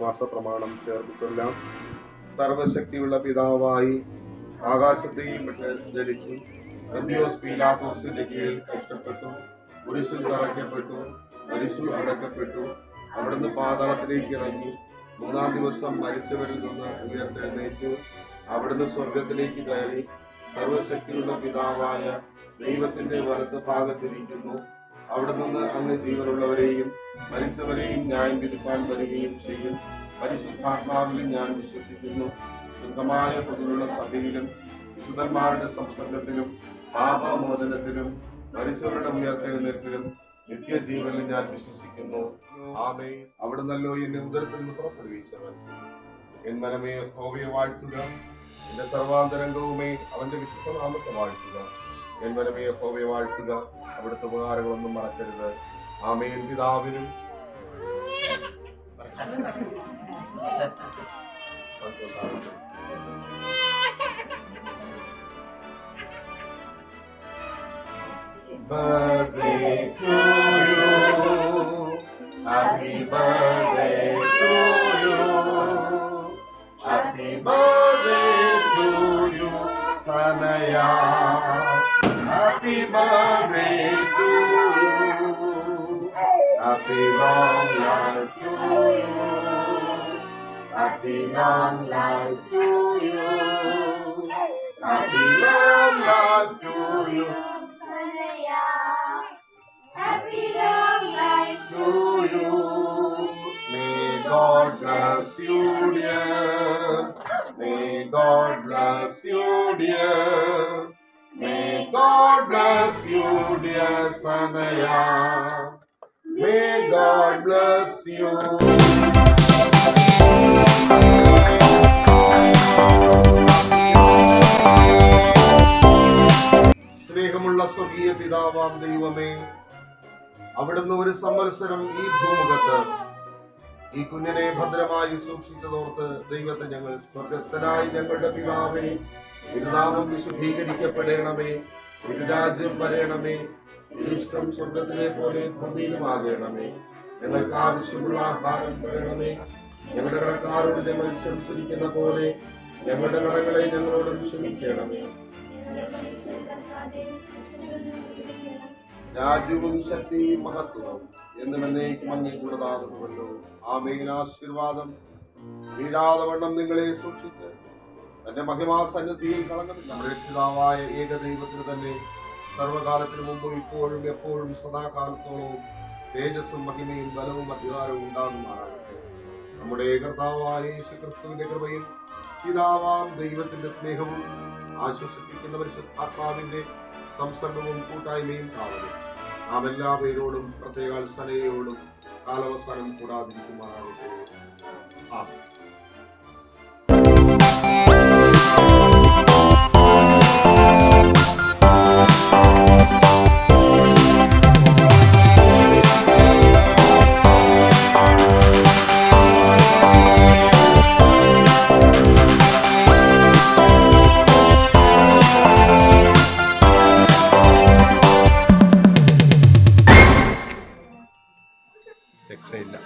വിശ്വാസ പ്രമാണം ചേർത്ത് ചൊല്ലാം. സർവശക്തിയുള്ള പിതാവായി ആകാശത്തെയും ജനിച്ചു അന്ത്യോസ് പീലാത്തോസിന്റെ കീഴിൽ കഷ്ടപ്പെട്ടു, കുരിശിൽ തറയ്ക്കപ്പെട്ടു, മരിച്ചു, അടക്കപ്പെട്ടു, അവിടുന്ന് പാതാളത്തിലേക്ക് ഇറങ്ങി, മൂന്നാം ദിവസം മരിച്ചവരിൽ നിന്ന് ഉയർത്തെഴുന്നേറ്റു, അവിടുന്ന് സ്വർഗത്തിലേക്ക് കയറി, സർവശക്തിയുള്ള പിതാവായ ദൈവത്തിന്റെ വലത്ത് ഭാഗത്തിരിക്കുന്നു. അവിടെ നിന്ന് അങ്ങ് ജീവനുള്ളവരെയും മരിച്ചവരെയും ന്യായം വിധിക്കാൻ വരികയും ചെയ്യും. പരിശുദ്ധാത്മാവിലും ഞാൻ വിശ്വസിക്കുന്നു. ശുദ്ധമായ പൊതുവുള്ള സഭയിലും വിശുദ്ധന്മാരുടെ സംസർഗത്തിലും പാപമോചനത്തിലും മരിച്ചവരുടെ ഉയർത്തെഴുന്നേൽപ്പിലും നിത്യജീവനിൽ ഞാൻ വിശ്വസിക്കുന്നു. ആമേൻ. അവിടുന്നല്ലോ എന്നെ ഉദരത്തിൽ നിന്ന് പുറപ്പെടുവിച്ചവൻ. എൻ മനമേ യഹോവയെ വാഴ്ത്തുക, എന്റെ സർവാന്തരംഗവുമേ അവന്റെ വിശുദ്ധനാമത്തെ വാഴ്ത്തുക. എൻ മനമേ യഹോവയെ വാഴ്ത്തുക, അവിടുത്തെ ഉപകാരങ്ങളൊന്നും മറക്കരുത്. ആമേൻ. പിതാവിനും birthday to you, happy birthday to you, happy birthday to you, Sanaya, happy birthday to you, happy long life to you, happy long life to you, happy long life to you. Happy long life to you. May God bless you, dear. May God bless you, dear. May God bless you, dear Sanaya. May God bless you. സ്നേഹമുള്ള സ്വർഗീയ പിതാവാം ദൈവമേ, അവിടുന്ന് ഒരു സംവത്സരം ഈ ഭൂമുഖത്ത് ഈ കുഞ്ഞിനെ ഭദ്രമായി സൂക്ഷിച്ചതോർത്ത് ദൈവത്തെ ഞങ്ങൾ സ്വർഗസ്ഥനായി ഞങ്ങളുടെ പിതാവേ, തിരുനാമം വിശുദ്ധീകരിക്കപ്പെടണമേ, തിരുരാജ്യം വരേണമേ, തിരുഷ്ടം സ്വർഗത്തിലെ പോലെ ഭൂമിയിലുമാകണമേ. ഞങ്ങൾക്ക് ആവശ്യമുള്ള ആഹാരം തരണമേ. ഞങ്ങളുടെ കടക്കാരോട് ഞങ്ങൾ ക്ഷമിച്ചിരിക്കുന്ന പോലെ ഞങ്ങളുടെ കടങ്ങളെ ഞങ്ങളോട് ക്ഷമിക്കണമേ. രാജ്യവും ശക്തിയും മഹത്വവും എന്നും എന്നേക്കും അങ്ങേക്കുള്ളതാകുന്നുവല്ലോ. ആമേൻ. ആശീർവാദം വീഴാതെ വണ്ണം നിങ്ങളെ സൂക്ഷിച്ച് തന്റെ മഹിമാ സന്നിധിയിൽ കളഞ്ഞില്ല നമ്മുടെ രക്ഷിതാവായ ഏകദൈവത്തിന് തന്നെ സർവകാലത്തിനു മുമ്പും ഇപ്പോഴും എപ്പോഴും സദാകാലത്തോളവും തേജസ്സും മഹിമയും ബലവും അധികാരവും ഉണ്ടാകുമാറാകട്ടെ. നമ്മുടെ കർത്താവായ യേശുക്രിസ്തുവിന്റെ കൃപയും പിതാവാം ദൈവത്തിന്റെ സ്നേഹവും ആശ്വസിപ്പിക്കുന്ന പരിശുദ്ധാത്മാവിന്റെ സംസർഗവും കൂട്ടായ്മയും കാവലും നാം എല്ലാ പേരോടും പ്രത്യേക സനയോടും കാലാവസാനം കൂടാതിരിക്കുമാറാകട്ടെ. ആമേൻ. രക്ഷയില്ല.